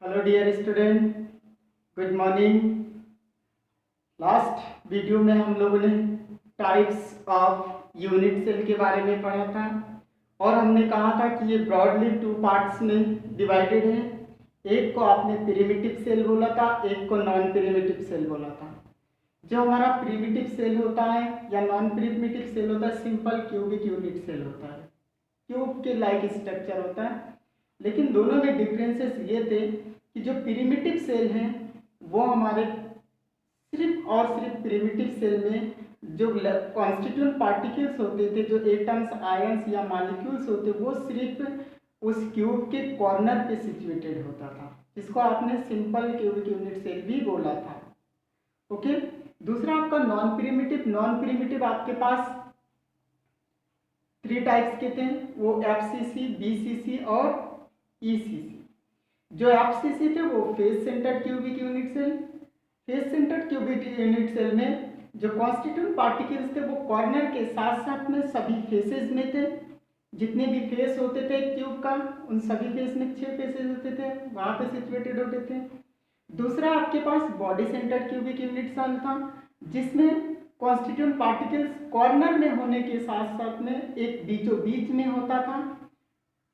Hello dear student, good morning. Last video में हम लोगों ने टाइप्स ऑफ यूनिट सेल के बारे में पढ़ा था और हमने कहा था कि ये ब्रॉडली टू पार्ट्स में डिवाइडेड है। एक को आपने प्रिमिटिव सेल बोला था, एक को नॉन प्रिमिटिव सेल बोला था। जो हमारा प्रिमिटिव सेल होता है या नॉन प्रिमिटिव सेल होता है, सिंपल क्यूबिक यूनिट सेल होता है, क्यूब के लाइक स्ट्रक्चर होता है। लेकिन दोनों में डिफरेंसेस ये थे कि जो प्रिमिटिव सेल हैं वो हमारे सिर्फ और सिर्फ प्रिमिटिव सेल में जो कॉन्स्टिट्यूएंट पार्टिकल्स होते थे, जो एटम्स, आयंस या मॉलिक्यूल्स होते, वो सिर्फ उस क्यूब के कॉर्नर पे सिचुएटेड होता था, जिसको आपने सिंपल क्यूबिक यूनिट सेल भी बोला था। ओके। दूसरा आपका नॉन प्रिमिटिव आपके पास 3 टाइप्स के थे, वो एफसीसी, बीसीसी और ईसीसी। जो एफसीसी थे वो face centred cubic unit cell. Face centred cubic unit cell में जो कॉन्स्टिट्यूएंट पार्टिकल्स थे वो कॉर्नर के साथ साथ में सभी फेसेस में थे। जितने भी फेस होते थे क्यूब का, उन सभी फेस में 6 फेसेस होते थे, वहां पे सिचुएटेड होते थे। दूसरा आपके पास body centred cubic unit cell था, जिसमें कॉन्स्टिट्यूएंट पार्टिकल्स कॉर्नर में होने के साथ साथ में एक बीचों बीच में होता था।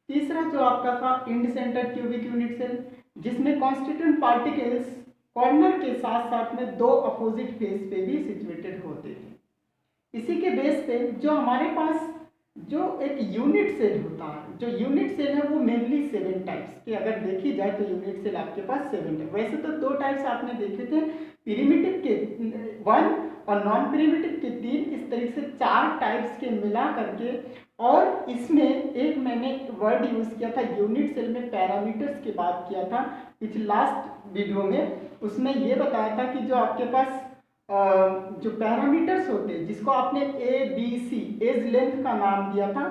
तीसरा जो आपका था end centred cubic unit cell, जिसमें कॉन्स्टिट्यूएंट पार्टिकल्स कॉर्नर के साथ साथ में 2 अपोजिट फेस पे भी सिचुएटेड होते थे। इसी के बेस पे जो हमारे पास जो एक यूनिट सेल होता है, जो यूनिट सेल है वो मेनली 7 टाइप्स के अगर देखी जाए तो यूनिट सेल आपके पास 7 है। वैसे तो 2 टाइप्स आपने देखे थे, प्रिमिटिव के 1 और नॉन प्रिमिटिव के 3, इस तरीके से 4 टाइप्स के मिला करके। और इसमें एक मैंने वर्ड यूज किया था यूनिट सेल में, पैरामीटर्स की बात किया था पिछले लास्ट वीडियो में। उसमें ये बताया था कि जो आपके पास जो पैरामीटर्स होते हैं, जिसको आपने A B C edge length का नाम दिया था,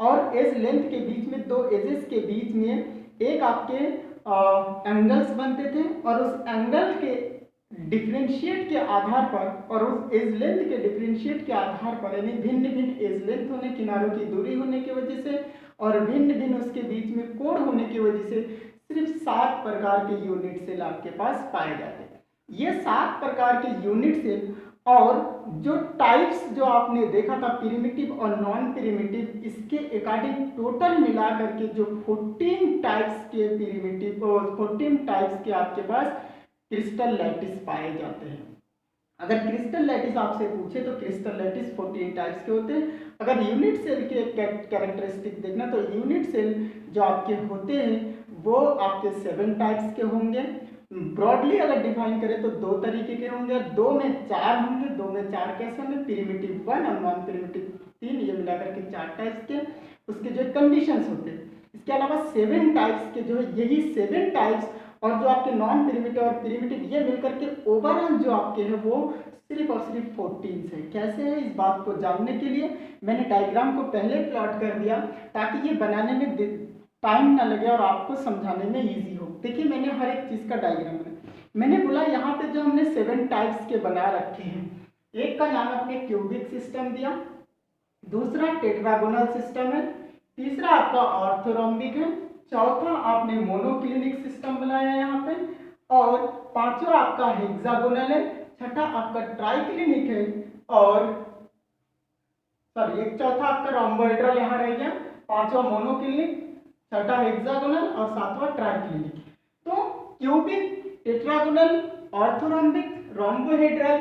और एज लेंथ के बीच में 2 एजेस के बीच में एक आपके एंगल्स बनते थे, और उस एंगल के डिफरेंशिएट के आधार पर और उस एज लेंथ के डिफरेंशिएट के आधार पर, यानी भिन्न भिन्न एज लेंथ होने, किनारों की दूरी होने की वजह से और भिन्न भिन्न उसके बीच में कोण होने की वजह से सिर्फ 7 प्रकार के यूनिट सेल आपके पास पाए जाते हैं। ये 7 प्रकार के यूनिट सेल और जो टाइप्स जो आपने देखा था प्रिमिटिव और नॉन प्रिमिटिव, इसके अकॉर्डिंग टोटल मिला करके जो 14 टाइप्स के प्रिमिटिव और 14 टाइप्स के आपके पास क्रिस्टल लैटिस पाए जाते हैं। अगर क्रिस्टल लैटिस आपसे पूछे तो क्रिस्टल लैटिस 14 टाइप्स के होते हैं। अगर यूनिट सेल के कैरेक्टरिस्टिक देखना तो यूनिट सेल जो आपके होते हैं वो आपके 7 टाइप्स के होंगे। ब्रॉडली अगर डिफाइन करें तो 2 तरीके के होंगे, 2 में 4 होंगे। 2 में 4 कैसे होंगे? प्रिमिटिव 1 और नॉन प्रिमिटिव 3, ये मिलाकर के 4 टाइप्स के उसके जो कंडीशंस होते हैं। इसके अलावा 7 टाइप्स के जो है, यही 7 टाइप्स और जो आपके नॉन प्रिमिटिव और प्रिमिटिव, ये मिलकर के ओवरऑल जो आपके हैं वो सिर्फ और सिर्फ 14 है। कैसे है, इस बात को जानने के लिए मैंने डायग्राम को पहले प्लॉट कर दिया ताकि ये बनाने में टाइम ना लगे और आपको समझाने में इजी हो। देखिए मैंने हर एक चीज का डायग्राम मैंने बोला यहाँ पे जो हमने 7 टाइप्स के बना रखे हैं, एक का नाम आपने क्यूबिक सिस्टम दिया, दूसरा टेट्रागोनल सिस्टम है, तीसरा आपका ऑर्थोरोम्बिक है, चौथा आपने मोनोक्लिनिक सिस्टम बनाया यहाँ पे, और पांचवा आपका हेक्सागोनल है, छठा आपका ट्राइक्लिनिक है, और सॉरी एक चौथा आपका रोम्बोहेड्रल यहाँ रह गया, पांचवा मोनोक्लिनिक, छठा हेक्सागोनल और सातवां ट्राइक्लिनिक। तो cubic, tetragonal, orthorhombic, rhombohedral,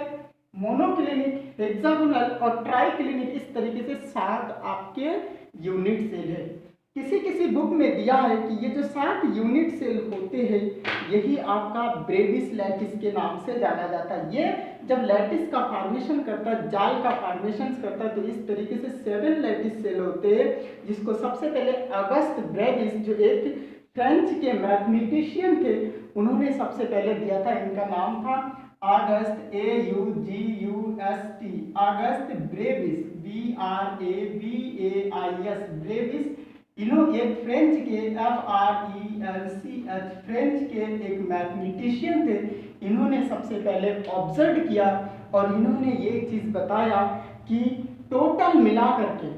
monoclinic, hexagonal और ट्राइक्लिनिक, इस तरीके से 7 आपके यूनिट सेल है। किसी किसी बुक में दिया है कि ये जो 7 यूनिट सेल होते हैं यही आपका ब्रेविस लैटिस के नाम से जाना जाता है। ये जब लैटिस का फॉर्मेशन करता है, जाल का फॉर्मेशन करता है, तो इस तरीके से 7 लैटिस सेल होते हैं, जिसको सबसे पहले अगस्त ब्रेविस जो एक फ्रेंच के मैथमेटिशियन थे, उन्होंने सबसे पहले दिया था। इनका नाम था August, AUGUST, August Brevis, BRAVAIS, Brevis. इन्होंने एक फ्रेंच के FRENCH, फ्रेंच के एक मैथमेटिशियन थे। इन्होंने सबसे पहले ऑब्जर्व किया और इन्होंने ये चीज बताया कि टोटल मिला करके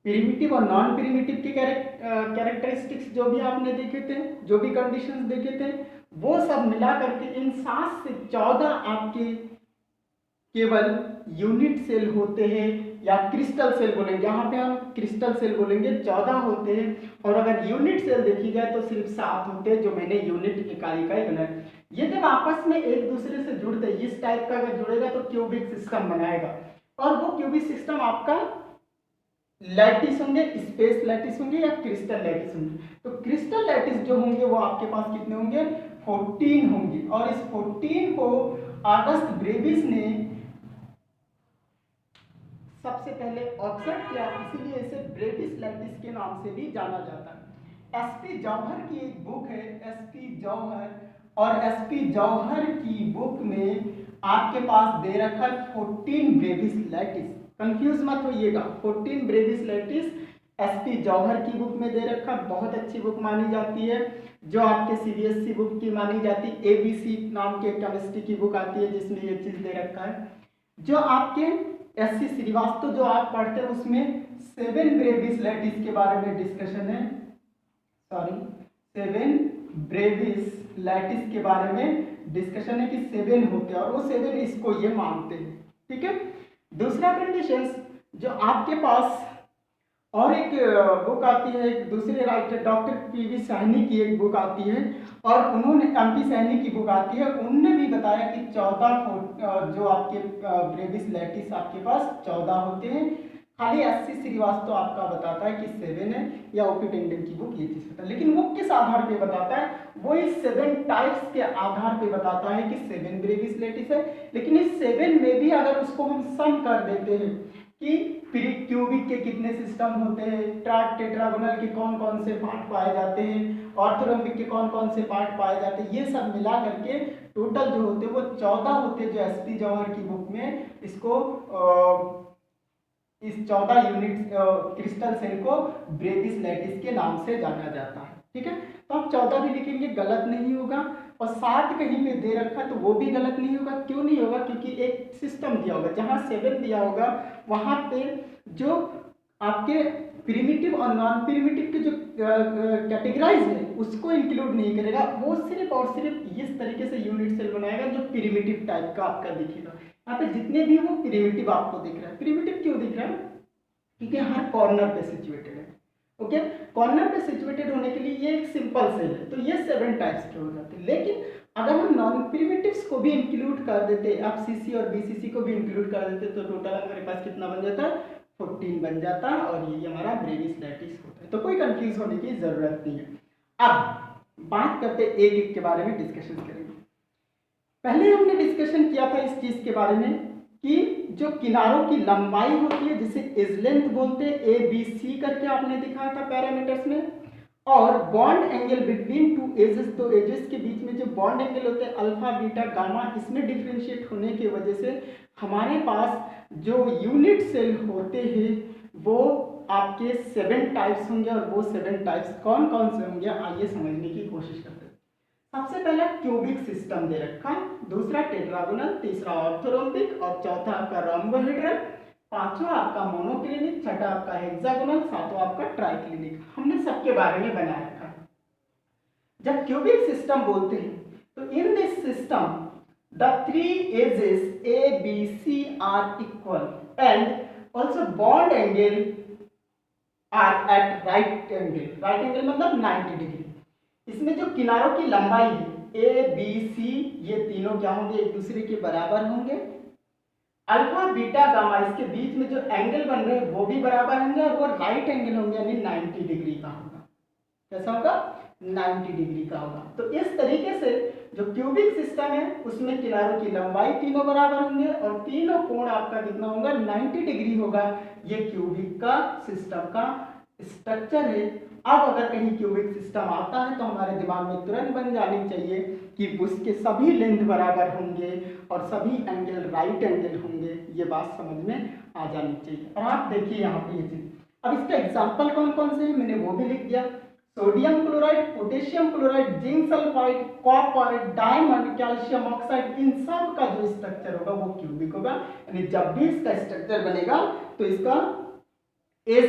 प्रिमिटिव और नॉन प्रिमिटिव के कैरेक्टरिस्टिक्स जो भी आपने देखे थे, जो भी कंडीशंस देखे थे, वो सब मिला करके इन 7 से 14 आपके केवल यूनिट सेल होते हैं, या क्रिस्टल सेल बोलेंगे, यहाँ पे हम क्रिस्टल सेल बोलेंगे, 14 होते हैं। और अगर यूनिट सेल देखी जाए तो सिर्फ 7 होते हैं, जो मैंने यूनिट इकाई का ही बनाया। ये जब आपस में एक दूसरे से जुड़ते हैं, इस टाइप का अगर जुड़ेगा तो क्यूबिक सिस्टम बनाएगा, और वो क्यूबिक सिस्टम आपका लैटिस होंगे, स्पेस लैटिस होंगे या क्रिस्टल लैटिस होंगे। तो क्रिस्टल लैटिस जो होंगे वो आपके पास कितने होंगे, 14 होंगे। और इस 14 को ऑगस्ट ब्रेविस ने सबसे पहले ऑब्जर्व किया, इसीलिए इसे ब्रेविस लैटिस के नाम से भी जाना जाता है। एसपी जौहर की एक बुक है, एसपी जौहर, और एसपी जौहर की बुक में आपके पास दे रखा है 14 ब्रेविस लैटिस। कंफ्यूज मत होइएगा, 14 ब्रेविस लैटिस एसपी जौहर की बुक में दे रखा, बहुत अच्छी बुक मानी जाती है, जो आपके सीबीएसई बुक की मानी जाती है। एबीसी नाम के केमिस्ट्री की बुक आती है जिसमें ये चीज दे रखा है। जो आपके एससी श्रीवास्तव जो आप पढ़ते हैं उसमें 7 ब्रेविस लैटिस के बारे में डिस्कशन है, 7 ब्रेविस लैटिस के बारे में डिस्कशन है कि 7 होते हैं, और वो 7 इसको ये मानते हैं। ठीक है। दूसरा कंडीशन जो आपके पास और एक बुक आती है, एक दूसरे राइटर डॉक्टर पीवी सैनी की एक बुक आती है, और उन्होंने एमपी सैनी की बुक आती है, उनने भी बताया कि 14 जो आपके ब्रेविस लैटिस आपके पास 14 होते हैं। खाली एससी श्रीवास्तव आपका बताता है कि 7 है, या ओपी टेंडन की बुक ये चीज बताता है, लेकिन वो किस आधार पे बताता है, वो इस 7 टाइप्स के आधार पे बताता है कि 7 ब्रेविस लैटिस है। लेकिन इस 7 में भी अगर उसको हम सम कर देते हैं कि क्यूबिक के कितने सिस्टम होते हैं, टेट्रागोनल के कौन कौन से पार्ट पाए जाते हैं, ऑर्थोरोम्बिक के कौन कौन से पार्ट पाए जाते हैं, ये सब मिला करके टोटल जो होते हैं वो 14 होते हैं, जो एसपी जौहर की बुक में इसको इस 14 यूनिट क्रिस्टल सेल को ब्रेविस लैटिस के नाम से जाना जाता है। ठीक है। तो आप 14 भी लिखेंगे, गलत नहीं होगा, और 7 कहीं पे दे रखा है तो वो भी गलत नहीं होगा। क्यों नहीं होगा, क्योंकि एक सिस्टम दिया होगा, जहां 7 दिया होगा वहां पे जो आपके प्रिमिटिव और नॉन प्रिमिटिव के जो कैटेगराइज है उसको इंक्लूड नहीं करेगा, वो सिर्फ और सिर्फ इस तरीके से यूनिट सेल बनाएगा जो प्रिमिटिव टाइप का आपका दिखेगा। यहाँ पे जितने भी वो प्रिमिटिव आपको दिख रहा है, प्रिमिटिव क्यों दिख रहा है, क्योंकि हर कॉर्नर पे सिचुएटेड है। ओके, कॉर्नर पे सिचुएटेड होने के लिए ये एक सिंपल सेल है, तो ये 7 टाइप्स के हो जाते हैं। लेकिन अगर हम नॉन प्रिमिटिव्स को भी इंक्लूड कर देते, एफसीसी और बीसीसी को भी इंक्लूड कर देते, तो टोटल हमारे पास कितना बन जाता है, 14 बन जाता, और ये हमारा ब्रेविस लैटिस होता है। तो कोई कंफ्यूज होने की जरूरत नहीं है। अब बात करते एक एक के बारे में डिस्कशन करेंगे। पहले हमने डिस्कशन किया था इस चीज के बारे में कि जो किनारों की लंबाई होती है जिसे एज लेंथ बोलते हैं, ABC करके आपने दिखाया था पैरामीटर्स में, और bond angle between two edges, तो एजेस के बीच में जो बॉन्ड एंगल होते हैं अल्फा बीटा गामा, इसमें डिफ्रेंशिएट होने की वजह से हमारे पास जो यूनिट सेल होते हैं वो आपके 7 टाइप्स होंगे, और वो 7 टाइप्स कौन कौन से होंगे आइए समझने की कोशिश करते हैं। सबसे पहला क्यूबिक सिस्टम दे रखा, दूसरा टेट्रागोनल, तीसरा ऑर्थोरोम्बिक, और चौथा आपका रोम्बोहेड्रल, पांचवा आपका मोनोक्लिनिक, छठा आपका हेक्सागोनल, सातवां आपका ट्राइक्लिनिक। हमने सबके बारे में बना रखा है। जब क्यूबिक सिस्टम बोलते हैं तो इन this system the 3 edges ABC are equal and also bond angle are at right angle. right angle मतलब 90 डिग्री। इसमें जो किनारों की लंबाई है ABC, ये तीनों क्या होंगे, एक दूसरे के बराबर होंगे। अल्फा बीटा गामा, इसके बीच में जो एंगल बन रहे हैं वो भी बराबर होंगे, और वो राइट एंगल होंगे, यानी 90 डिग्री का होगा। कैसा होगा, 90 डिग्री का होगा। तो इस तरीके से जो क्यूबिक सिस्टम है उसमें किनारों की लंबाई तीनों बराबर होंगे, और तीनों कोण आपका कितना होगा, 90 डिग्री होगा। ये क्यूबिक का सिस्टम का स्ट्रक्चर है। अब अगर कहीं क्यूबिक सिस्टम आता है तो हमारे दिमाग में तुरंत बन जानी चाहिए कि उसके सभी लेंथ बराबर होंगे और सभी एंगल राइट एंगल होंगे, ये बात समझ में आ जानी चाहिए। और आप देखिए यहाँ पे ये चीज, अब इसका एग्जाम्पल कौन कौन से है मैंने वो भी लिख दिया। Sodium chloride, potassium chloride, zinc sulphide, copper, diamond, calcium oxide, इन सब का जो स्ट्रक्चर होगा वो क्यूबिक होगा। यानी जब भी इसका स्ट्रक्चर बनेगा तो इसका edge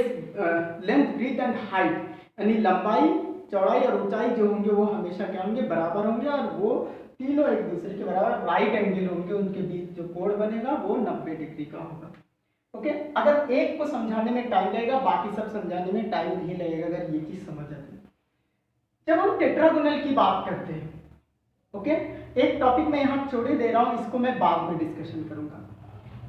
length breadth and height, यानी लंबाई चौड़ाई और ऊंचाई जो होंगे वो हमेशा क्या होंगे, बराबर होंगे, और वो तीनों एक दूसरे के बराबर राइट एंगल होंगे, उनके बीच जो कोण बनेगा वो 90 डिग्री का होगा। ओके, अगर एक को समझाने में टाइम लगेगा, बाकी सब समझाने में टाइम नहीं लगेगा अगर ये चीज समझ आती है। जब हम टेट्रागोनल की बात करते हैं, ओके, एक टॉपिक मैं यहाँ छोड़ दे रहा हूँ, इसको मैं बाद में डिस्कशन करूंगा।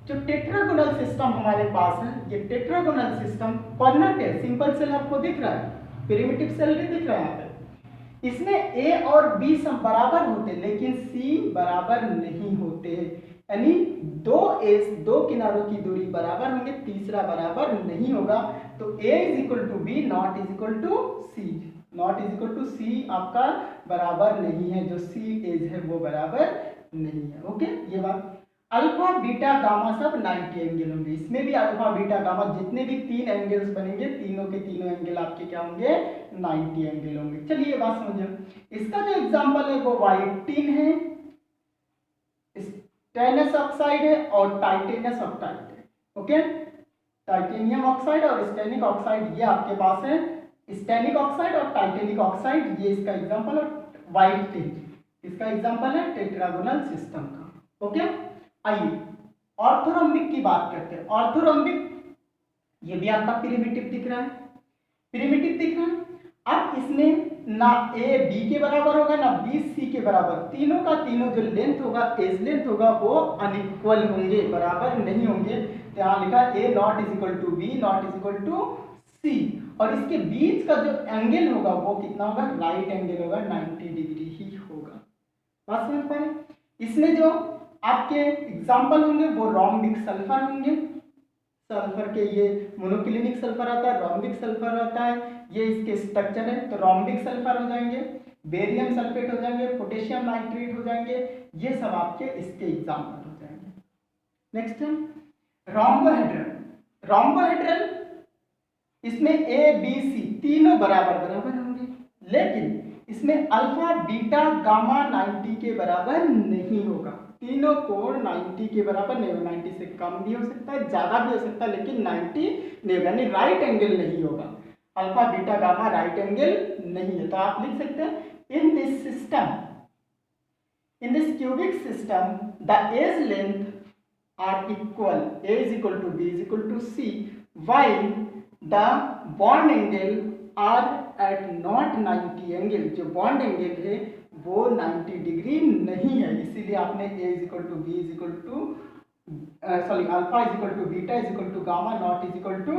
जो टेट्रागोनल सिस्टम हमारे पास है, ये टेट्रागोनल सिस्टम कॉर्नर है, सिंपल सेल आपको दिख रहा है, प्रिमिटिव सेल भी दिख रहा है यहाँ पे। इसमें ए और बी सब बराबर होते लेकिन सी बराबर नहीं होते, यानी दो किनारों की दूरी बराबर होंगे, तीसरा बराबर नहीं होगा। तो A is equal to B not is equal to C, not is equal to C आपका बराबर नहीं है, जो सी एज है वो बराबर नहीं है। ओके, ये बात। अल्फा बीटा गामा सब 90 एंगल होंगे, इसमें भी अल्फा बीटा गामा जितने भी 3 एंगल्स बनेंगे, तीनों के तीनों एंगल आपके क्या होंगे, 90 एंगल होंगे। चलिए ये बात समझिए। इसका जो एग्जांपल है वो व्हाइट टिन है, स्टेनस ऑक्साइड है और टाइटेनस ऑक्साइड है। ओके, टाइटेनियम ऑक्साइड और स्टेनिक ऑक्साइड ये आपके पास है, स्टेनिक ऑक्साइड और टाइटेनिक ऑक्साइड ये इसका एग्जांपल, और व्हाइट टिन इसका एग्जांपल है टेट्रागोनल सिस्टम का। ओके, आइए ऑर्थोरोम्बिक की बात करते हैं। ऑर्थोरोम्बिक ये भी आपका प्रिमिटिव दिख रहा है, प्रिमिटिव दिख रहा है। अब इसमें ना ए बी के बराबर होगा ना बी सी के बराबर, तीनों का तीनों जो लेंथ होगा, एज लेंथ होगा, वो अनइक्वल होंगे, बराबर नहीं होंगे। तो यहाँ लिखा A not is equal to B not is equal to C, और इसके बीच का जो एंगल होगा वो कितना होगा, राइट एंगल होगा, 90 डिग्री ही होगा। बात समझ पा रहे? इसमें जो आपके एग्जाम्पल होंगे वो रोम्बिक सल्फर होंगे, सल्फर के ये मोनोक्लिनिक सल्फर आता है, रोम्बिक सल्फर आता है, ये इसके स्ट्रक्चर है। तो रोम्बिक सल्फर हो जाएंगे, बेरियम सल्फेट हो जाएंगे, पोटेशियम नाइट्रेट हो जाएंगे, ये सब आपके इसके एग्जाम्पल हो जाएंगे। नेक्स्ट है रोम्बोहेड्रल। रोम्बोहेड्रल इसमें ए बी सी तीनों बराबर बराबर होंगे, लेकिन इसमें अल्फा बीटा गामा 90 के बराबर नहीं होगा, तीनों कोण 90 के बराबर नहीं होगा, 90 से कम भी हो सकता है, ज्यादा भी हो सकता है, लेकिन 90 नहीं होगा, यानी राइट एंगल नहीं होगा। Alpha beta gamma right angle नहीं है। तो आप लिख सकते हैं in this system, in this cubic system the edge length are equal, a is equal to b is equal to c, while the bond angle are at not 90 angle, जो bond angle है वो 90 degree नहीं है, इसीलिए आपने a is equal to b is equal to sorry alpha is equal to beta is equal to gamma not is equal to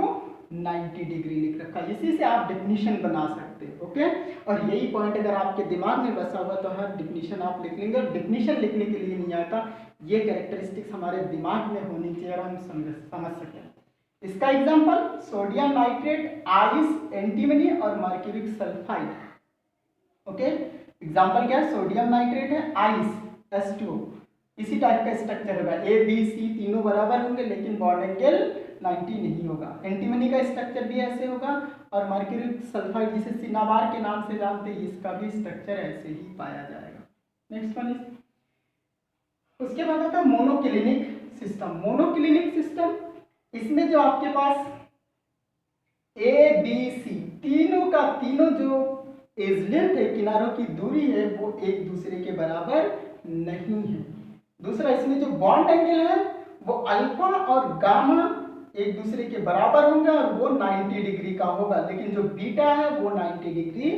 90 degree लिख रखा है। इसी से आप डेफिनेशन बना सकते हैं। ओके, और यही पॉइंट अगर आपके दिमाग में बसा हुआ तो हर डेफिनेशन आप लिख लेंगे, और डेफिनेशन लिखने के लिए नहीं आता, ये कैरेक्टरिस्टिक्स हमारे दिमाग में होनी चाहिए और हम समझ सकें। इसका example sodium nitrate, ice, antimony और मर्क्यूरिक सल्फाइड। ओके, एग्जाम्पल क्या है, सोडियम नाइट्रेट है, आइस H2O, इसी टाइप का स्ट्रक्चर होगा, ए बी सी तीनों बराबर होंगे लेकिन बॉन्ड एंगल 90 नहीं होगा। एंटीमनी का स्ट्रक्चर भी ऐसे होगा, और मर्क्यूरिक सल्फाइड जिसे सिनाबार के नाम से जानते हैं, इसका भी स्ट्रक्चर ऐसे ही पाया जाएगा। नेक्स्ट वन इज, उसके बाद आता है मोनोक्लिनिक सिस्टम। मोनोक्लिनिक सिस्टम, इसमें जो आपके पास ए बी सी तीनों का तीनों जो एज लेंथ है, किनारों की दूरी है, वो एक दूसरे के बराबर नहीं है। दूसरा, इसमें जो बॉन्ड एंगल है वो अल्फा और गामा एक दूसरे के बराबर होंगे और वो 90 डिग्री का होगा, लेकिन जो बीटा है वो 90 डिग्री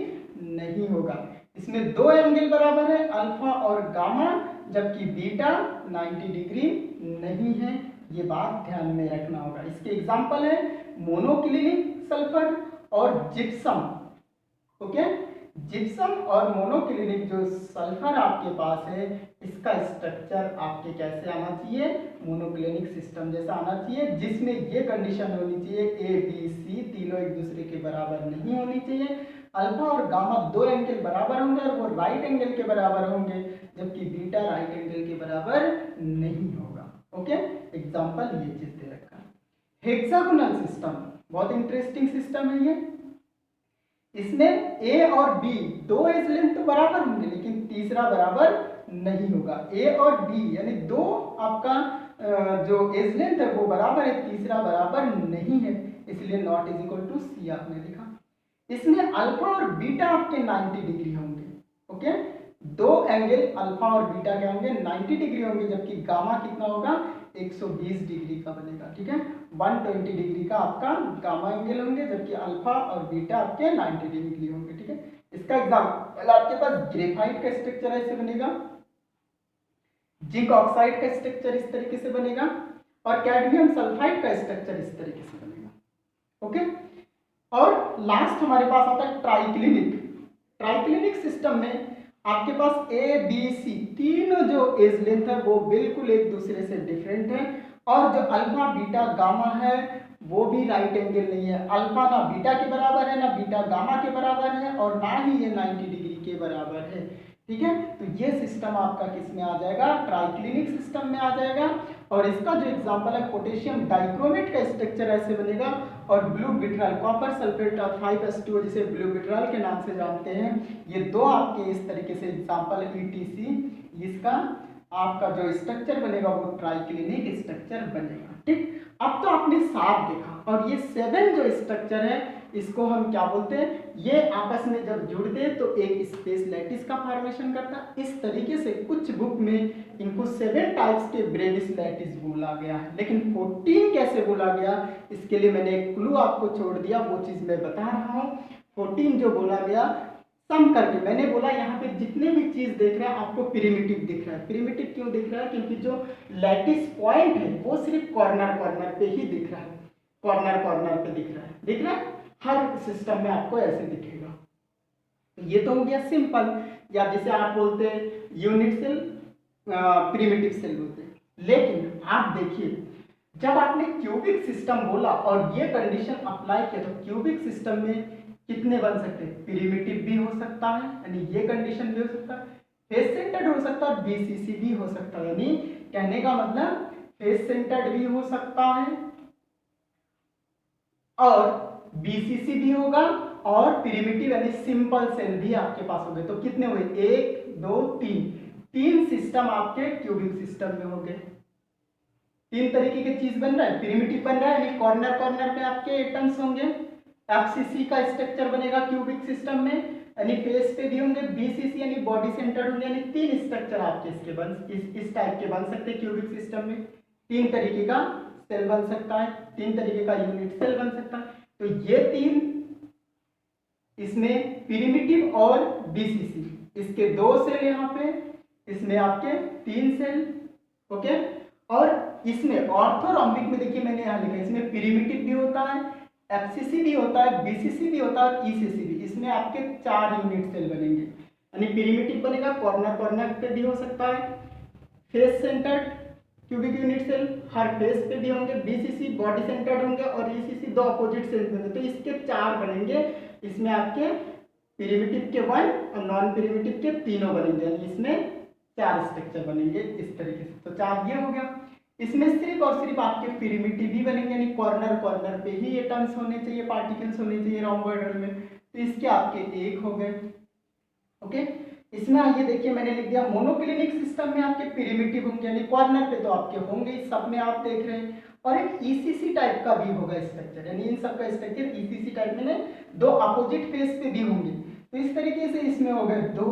नहीं होगा। इसमें दो एंगल बराबर है, अल्फा और गामा, जबकि बीटा 90 डिग्री नहीं है, ये बात ध्यान में रखना होगा। इसके एग्जाम्पल है मोनोक्लिनिक सल्फर और जिप्सम। ओके, जिप्सम और मोनोक्लिनिक जो सल्फर आपके पास है, इसका स्ट्रक्चर आपके कैसे आना चाहिए, मोनोक्लिनिक सिस्टम जैसा आना चाहिए, जिसमें ये कंडीशन होनी चाहिए ए बी सी तीनों एक दूसरे के बराबर नहीं होनी चाहिए, अल्फा और गामा दो एंगल बराबर होंगे और वो राइट एंगल के बराबर होंगे, जबकि बीटा राइट एंगल के बराबर नहीं होगा। ओके, एग्जाम्पल ये चीज दे रखा है। हेक्सागोनल सिस्टम बहुत इंटरेस्टिंग सिस्टम है ये। इसमें ए और बी दो एज लेंथ तो बराबर होंगे, लेकिन तीसरा बराबर नहीं होगा। ए और बी यानी दो आपका जो एज लेंथ है वो बराबर है, तीसरा बराबर नहीं है। इसलिए नॉट इज इक्वल टू सी आपने लिखा। इसमें अल्फा और बीटा आपके 90 डिग्री होंगे। ओके, दो एंगल अल्फा और बीटा के होंगे 90 डिग्री होंगे, जबकि गामा कितना होगा 120 डिग्री का बनेगा। ठीक है, 120 डिग्री का आपका गामा एंगल होंगे, जबकि अल्फा और बीटा आपके 90 डिग्री होंगे। ठीक है, इसका एग्जाम्पल आपके पास ग्रेफाइट का स्ट्रक्चर ऐसे बनेगा, जिंक ऑक्साइड का स्ट्रक्चर इस तरीके से बनेगा, और कैडमियम सल्फाइड का स्ट्रक्चर इस तरीके से बनेगा। ओके, और लास्ट हमारे पास आता है ट्राइक्लिनिक। ट्राइक्लिनिक सिस्टम में आपके पास ए बी सी तीनों जो एज लेंथ है वो बिल्कुल एक दूसरे से डिफरेंट है, और जो अल्फा बीटा गामा है वो भी राइट एंगल नहीं है। अल्फा ना बीटा के बराबर है, ना बीटा गामा के बराबर है, और ना ही ये 90 डिग्री के बराबर है। ठीक है, तो ये सिस्टम आपका किस में आ जाएगा, ट्राइक्लिनिक सिस्टम में आ जाएगा। और इसका जो एग्जांपल है पोटेशियम डाइक्रोमेट का स्ट्रक्चर ऐसे बनेगा, और blue vitriol copper sulphate of 5H2O जिसे ब्लू विट्राल के नाम से जानते हैं, ये दो आपके इस तरीके से एग्जांपल ETC, इसका आपका जो स्ट्रक्चर बनेगा वो ट्राइक्लिनिक स्ट्रक्चर बनेगा। ठीक, अब तो आपने 7 देखा, और ये 7 जो स्ट्रक्चर है इसको हम क्या बोलते हैं, ये आपस में जब जुड़ते हैं तो एक स्पेस लैटिस का फॉर्मेशन करता है। इस तरीके से कुछ बुक में इनको 7 टाइप्स के ब्रेविस लैटिस बोला गया है, लेकिन 14 कैसे बोला गया इसके लिए मैंने एक क्लू आपको छोड़ दिया, वो चीज मैं बता रहा हूँ। 14 जो बोला गया सम करके, मैंने बोला यहाँ पे जितने भी चीज देख रहे हैं आपको प्रिमिटिव दिख रहा है। प्रिमिटिव क्यों दिख रहा है, क्योंकि जो लैटिस पॉइंट है वो सिर्फ कॉर्नर कॉर्नर पे ही दिख रहा है, कॉर्नर कॉर्नर पे दिख रहा है, हर सिस्टम में आपको ऐसे दिखेगा। ये तो हो गया सिंपल, या जिसे आप बोलते हैं यूनिट सेल, प्रिमिटिव सेल बोलते हैं। लेकिन आप देखिए, जब आपने क्यूबिक सिस्टम बोला और ये कंडीशन अप्लाई किया, तो क्यूबिक सिस्टम में कितने बन सकते हैं, प्रिमिटिव भी हो सकता है, यानी ये कंडीशन भी हो सकता है, फेस सेंटर्ड हो सकता है, बीसीसी भी हो सकता है। यानी कहने का मतलब फेस सेंटर्ड भी हो सकता है और बीसीसी भी होगा, और प्रिमिटिव यानी सिंपल सेल भी आपके पास होंगे। तो कितने हुए, 1 2 3 सिस्टम आपके क्यूबिक सिस्टम में होंगे। 3 तरीके की चीज बन रहा है, प्रिमिटिव बन रहा है यानी कॉर्नर कॉर्नर पे आपके एटम्स होंगे, एफसीसी का स्ट्रक्चर बनेगा क्यूबिक सिस्टम में, यानी फेस पे भी होंगे, बीसीसी यानी बॉडी सेंटर्ड होंगे, यानी 3 स्ट्रक्चर आपके इसके इस टाइप के बन सकते हैं क्यूबिक सिस्टम में। 3 तरीके का सेल बन सकता है, 3 तरीके का यूनिट सेल बन सकता है। तो ये 3 इसमें प्रिमिटिव और बीसीसी, इसके 2 सेल यहाँ पे, इसमें आपके 3 सेल। ओके, और इसमें ऑर्थोरोम्बिक में देखिए मैंने यहाँ लिखा है, इसमें प्रिमिटिव भी होता है, एफसीसी भी होता है, बीसीसी भी होता है और ईसीसी भी। इसमें आपके 4 यूनिट सेल बनेंगे, यानी प्रिमिटिव बनेगा, कॉर्नर कॉर्नर पे भी हो सकता है, face centred cubic unit cell हर फेस पे भी होंगे, बीसीसी बॉडी सेंटर्ड होंगे, और ईसीसी 2 अपोजिट सेल होंगे। तो इसके 4 बनेंगे, इसमें आपके प्रिमिटिव के 1 और नॉन प्रिमिटिव के तीनों बनेंगे, यानी इसमें 4 स्ट्रक्चर बनेंगे इस तरीके से। तो 4 ये हो गया। इसमें सिर्फ और सिर्फ आपके प्रिमिटिव ही बनेंगे, यानी कॉर्नर कॉर्नर पे ही एटम्स होने चाहिए, पार्टिकल्स होने चाहिए रोम्बोइडल में। तो इसके आपके 1 हो गए। ओके, इसमें आइए देखिए मैंने लिख दिया मोनोक्लिनिक सिस्टम में आपके प्रिमिटिव होंगे, यानी कॉर्नर पे तो आपके होंगे, सब में आप देख रहे हैं, और एक ईसीसी टाइप का भी होगा स्ट्रक्चर, यानी इन सब का स्ट्रक्चर ईसीसी टाइप में 2 अपोजिट फेस पे भी होंगे। तो इस तरीके से इसमें हो गए 2,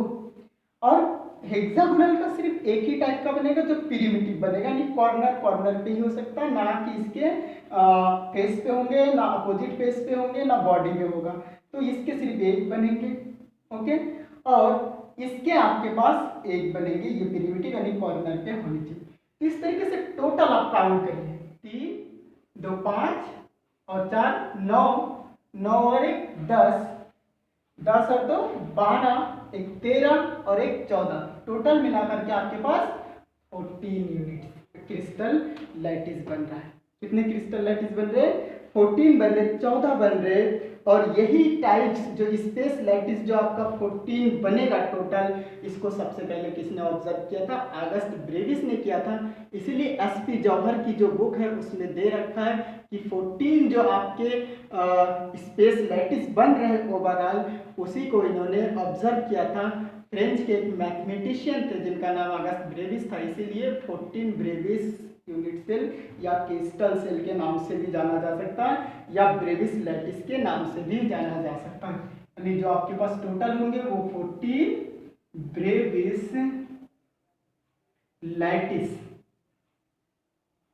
और हेक्सागोनल का सिर्फ एक ही टाइप का बनेगा जो प्रिमिटिव बनेगा, यानी कॉर्नर कॉर्नर पे ही हो सकता है, ना कि इसके फेस पे होंगे, ना अपोजिट फेस पे होंगे, ना बॉडी में होगा। तो इसके सिर्फ 1 बनेंगे। ओके, और इसके आपके पास 1 बनेंगे, ये प्रिमिटिव यानी कॉर्नर पे होनी चाहिए। इस तरीके से टोटल आप काउंट करिए, 3 2 5 और 4 9 9 और 1 10 10 और 2 12 1 13 और 1 14, टोटल मिलाकर के आपके पास 14 यूनिट क्रिस्टल लैटिस बन रहा है। कितने क्रिस्टल लैटिस बन रहे, 14 बन रहे, 14 बन रहे। और यही टाइप्स जो स्पेस लैटिस जो आपका 14 बनेगा टोटल, इसको सबसे पहले किसने ऑब्जर्व किया था, ऑगस्ट ब्रेविस ने किया था। इसीलिए एसपी जौहर की जो बुक है उसमें दे रखा है कि 14 जो आपके स्पेस लैटिस बन रहे ओवरऑल, उसी को इन्होंने ऑब्जर्व किया था। फ्रेंच के एक मैथमेटिशियन थे जिनका नाम ऑगस्ट ब्रेविस था, इसीलिए 14 ब्रेविस यूनिट सेल या केस्टल सेल के नाम से भी जाना जा सकता है या ब्रेविस लैटिस के नाम से भी जाना जा सकता है। यानी जो आपके पास टोटल होंगे वो 40 ब्रेविस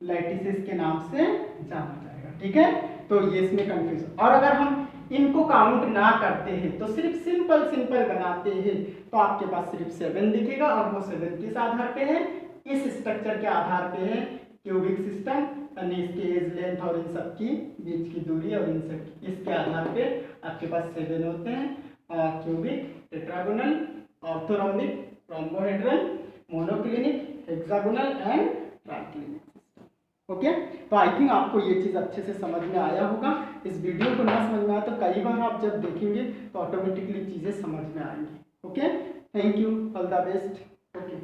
लैटिसेस के नाम से जाना जाएगा। ठीक है, तो ये इसमें कंफ्यूजन। और अगर हम इनको काउंट ना करते हैं तो सिर्फ सिंपल बनाते हैं तो आपके पास सिर्फ 7 दिखेगा और वो 7 किस आधार पे है, इस स्ट्रक्चर के आधार पे है, क्यूबिक सिस्टम, यानी इसके एज लेंथ और इन सब की बीच की दूरी और इन सब इसके आधार पे आपके पास 7 होते हैं, cubic, tetragonal, orthorhombic, rhombohedral, monoclinic, hexagonal and triclinic system. Okay, तो आई थिंक आपको ये चीज़ अच्छे से समझ में आया होगा। इस वीडियो को ना समझ में आया तो कई बार आप जब देखेंगे तो ऑटोमेटिकली चीज़ें समझ में आएंगी। Okay, thank you, all the best. Okay.